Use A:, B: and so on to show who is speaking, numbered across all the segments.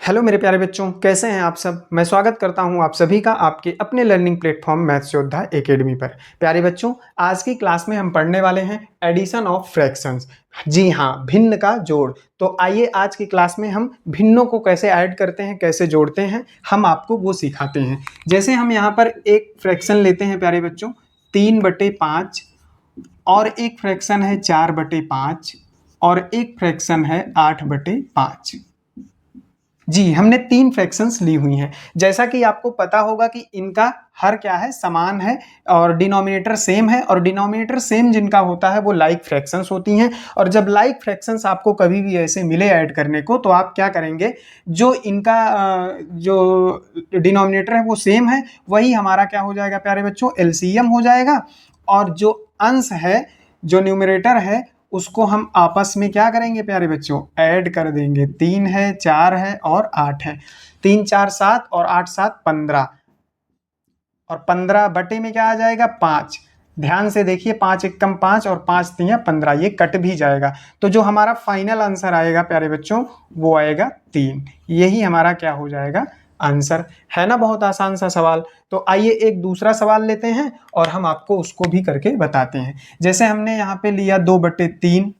A: Hello मेरे प्यारे बच्चों, कैसे हैं आप सब। मैं स्वागत करता हूं आप सभी का आपके अपने लर्निंग प्लेटफॉर्म मैथ्स योद्धा एकेडमी पर। प्यारे बच्चों, आज की क्लास में हम पढ़ने वाले हैं एडिशन ऑफ फ्रैक्शंस। जी हाँ, भिन्न का जोड़। तो आइए आज की क्लास में हम भिन्नों को कैसे ऐड करते हैं, कैसे जोड़ते हैं, हम आपको वो सिखाते हैं। जैसे हम यहाँ पर एक फ्रैक्शन लेते हैं प्यारे बच्चों, 3/5, और एक फ्रैक्शन है 4/5, और एक फ्रैक्शन है 8/5। जी, हमने 3 फ्रैक्शंस ली हुई हैं। जैसा कि आपको पता होगा कि इनका हर क्या है, समान है, और डिनोमिनेटर सेम है। और डिनोमिनेटर सेम जिनका होता है वो लाइक फ्रैक्शंस होती हैं। और जब लाइक फ्रैक्शंस आपको कभी भी ऐसे मिले ऐड करने को, तो आप क्या करेंगे, जो इनका जो डिनोमिनेटर है वो सेम है, वही हमारा क्या हो जाएगा प्यारे बच्चों, एलसीएम हो जाएगा। और जो अंश है, जो न्यूमरेटर है, उसको हम आपस में क्या करेंगे प्यारे बच्चों, ऐड कर देंगे। 3 है, 4 है और 8 है। 3 4 7 और 8 7 15, और 15 बटे में क्या आ जाएगा, 5। ध्यान से देखिए, 5 एकम 5 और 5 तिया 15, ये कट भी जाएगा। तो जो हमारा फाइनल आंसर आएगा प्यारे बच्चों, वो आएगा 3। यही हमारा क्या हो जाएगा, आंसर है ना। बहुत आसान सा सवाल। तो आइए एक दूसरा सवाल लेते हैं और हम आपको उसको भी करके बताते हैं। जैसे हमने यहाँ पे लिया 2/3,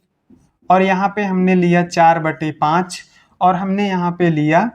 A: और यहाँ पे हमने लिया 4/5, और हमने यहाँ पे लिया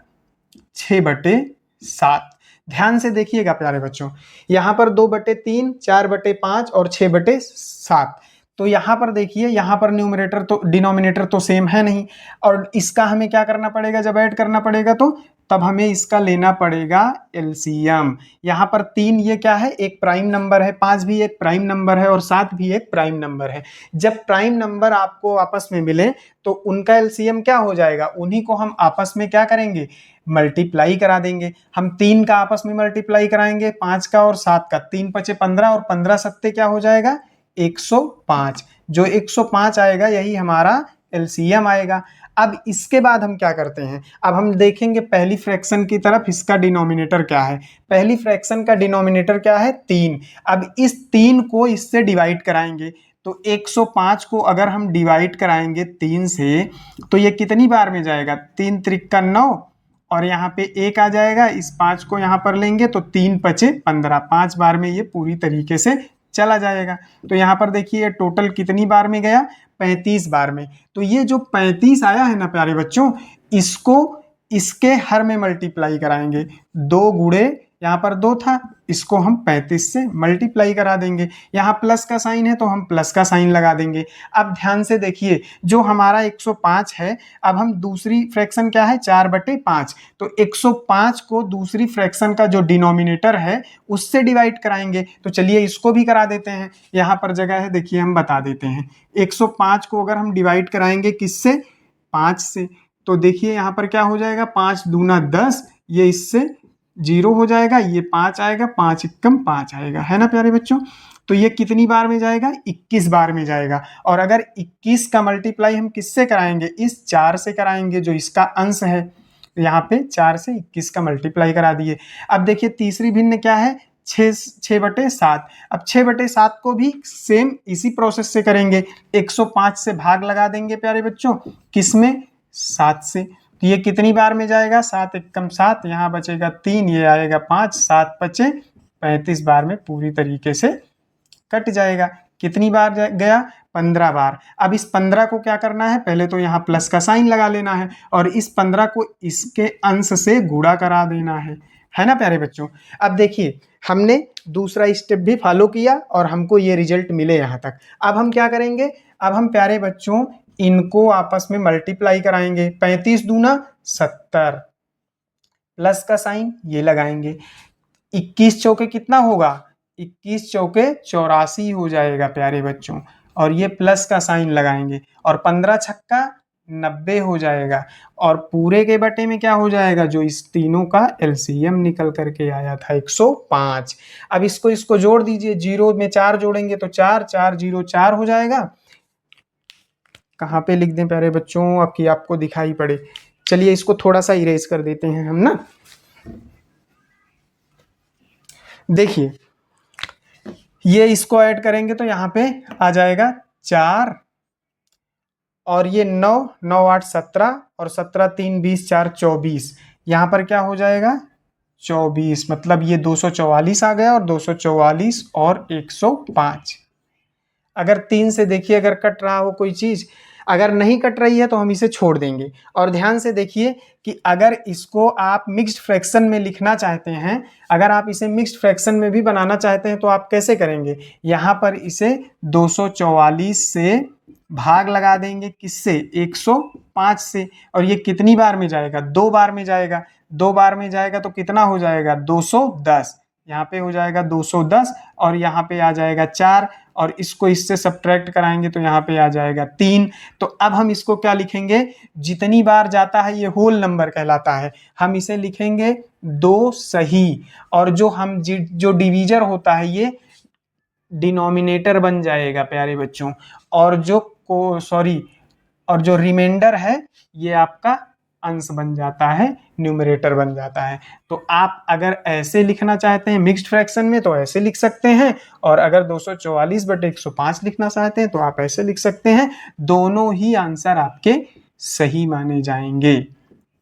A: 6/7। ध्यान से देखिएगा प्यारे बच्चों, यहाँ पर 2/3, 4/5 और 6/7। तो यहाँ पर देखिए, यहाँ पर न्यूमरेटर तो डिनोमिनेटर तो सेम है नहीं, और इसका हमें क्या करना पड़ेगा, जब ऐड करना पड़ेगा तो तब हमें इसका लेना पड़ेगा एलसीएम। यहाँ पर 3 ये क्या है, एक प्राइम नंबर है, 5 भी एक प्राइम नंबर है, और 7 भी एक प्राइम नंबर है। जब प्राइम नंबर आपको आपस में मिले तो उनका एलसीएम क्या हो जाएगा, उन्हीं को हम आपस में क्या करेंगे, मल्टीप्लाई करा देंगे। हम 3 का आपस में मल्टीप्लाई कराएंगे, 5 का और 7 का, 3 5 15, और 15 सत्ते क्या हो जाएगा, 105। जो 105 आएगा यही हमारा एलसीएम आएगा। अब इसके बाद हम क्या करते हैं, अब हम देखेंगे पहली फ्रैक्शन की तरफ, इसका डिनोमिनेटर क्या है। पहली फ्रैक्शन का डिनोमिनेटर क्या है, 3। अब इस 3 को इससे डिवाइड कराएंगे। तो 105 को अगर हम डिवाइड कराएंगे 3 से, तो ये कितनी बार में जाएगा, 3 त्रिक 9, और यहाँ पे 1 आ जाएगा। इस 5 को यहाँ पर लेंगे तो 3 5 15, 5 बार में ये पूरी तरीके से चला जाएगा। तो यहाँ पर देखिए टोटल कितनी बार में गया, 35 बार में। तो ये जो 35 आया है ना प्यारे बच्चों, इसको इसके हर में मल्टीप्लाई कराएंगे। 2 गुणे, यहाँ पर 2 था, इसको हम 35 से मल्टीप्लाई करा देंगे। यहाँ प्लस का साइन है तो हम प्लस का साइन लगा देंगे। अब ध्यान से देखिए, जो हमारा 105 है, अब हम दूसरी फ्रैक्शन क्या है, 4/5। तो 105 को दूसरी फ्रैक्शन का जो डिनोमिनेटर है उससे डिवाइड कराएंगे। तो चलिए इसको भी करा देते हैं। यहाँ पर जगह है, देखिए हम बता देते हैं। 105 को अगर हम डिवाइड कराएंगे किससे, 5 से, तो देखिए यहाँ पर क्या हो जाएगा, 5 दूना 10, ये इससे 0 हो जाएगा, ये 5 आएगा, 5 एकम 5 आएगा, है ना प्यारे बच्चों। तो ये कितनी बार में जाएगा, 21 बार में जाएगा। और अगर 21 का मल्टीप्लाई हम किससे कराएंगे, इस 4 से कराएंगे, जो इसका अंश है। यहाँ पे 4 से 21 का मल्टीप्लाई करा दिए। अब देखिए तीसरी भिन्न क्या है, 6/7। अब 6/7 को भी सेम इसी प्रोसेस से करेंगे। 105 से भाग लगा देंगे प्यारे बच्चों, किसमें, 7 से। तो ये कितनी बार में जाएगा, 7 एकम 7, यहाँ बचेगा 3, ये आएगा 5, 7 5 35 बार में पूरी तरीके से कट जाएगा। कितनी बार गया, 15 बार। अब इस 15 को क्या करना है, पहले तो यहाँ प्लस का साइन लगा लेना है, और इस 15 को इसके अंश से गुणा करा देना है ना प्यारे बच्चों। अब देखिए हमने दूसरा स्टेप भी फॉलो किया और हमको ये रिजल्ट मिले यहाँ तक। अब हम क्या करेंगे, अब हम प्यारे बच्चों इनको आपस में मल्टीप्लाई कराएंगे। 35 दूना 70, प्लस का साइन ये लगाएंगे। 21 चौके कितना होगा, 21 चौके 84 हो जाएगा प्यारे बच्चों, और ये प्लस का साइन लगाएंगे। और 15 छक्का 90 हो जाएगा, और पूरे के बटे में क्या हो जाएगा, जो इस तीनों का एलसीएम निकल करके आया था 105। अब इसको जोड़ दीजिए, 0 में 4 जोड़ेंगे तो 4 4 0 4 हो जाएगा। कहाँ पे लिख दें प्यारे बच्चों, अब कि आपको दिखाई पड़े। चलिए इसको थोड़ा सा इरेज कर देते हैं हम ना। देखिए ये इसको ऐड करेंगे तो यहाँ पे आ जाएगा 4, और ये 9 9 8 17, और 17 3 20 4 24। यहाँ पर क्या हो जाएगा 24, मतलब ये 244 आ गया और 244 और 105। अगर 3 से देखिए अगर कट रहा हो कोई चीज, अगर नहीं कट रही है तो हम इसे छोड़ देंगे। और ध्यान से देखिए कि अगर इसको आप मिक्स्ड फ्रैक्शन में लिखना चाहते हैं, अगर आप इसे मिक्स्ड फ्रैक्शन में भी बनाना चाहते हैं तो आप कैसे करेंगे, यहाँ पर इसे 244 से भाग लगा देंगे, किससे 105 से। और ये कितनी बार में जाएगा, 2 बार में जाएगा। 2 बार में जाएगा तो कितना हो जाएगा 210, यहाँ पे हो जाएगा 210 और यहाँ पे आ जाएगा 4 और इसको इससे सब्ट्रैक्ट कराएंगे तो यहाँ पे आ जाएगा 3। तो अब हम इसको क्या लिखेंगे, जितनी बार जाता है ये होल नंबर कहलाता है, हम इसे लिखेंगे 2 सही। और जो डिवीजर होता है ये डिनोमिनेटर बन जाएगा प्यारे बच्चों, और जो रिमाइंडर है ये आपका अंश बन जाता है, न्यूमरेटर बन जाता है। तो आप अगर ऐसे लिखना चाहते हैं मिक्स्ड फ्रैक्शन में तो ऐसे लिख सकते हैं, और अगर 244/105 लिखना चाहते हैं तो आप ऐसे लिख सकते हैं। दोनों ही आंसर आपके सही माने जाएंगे।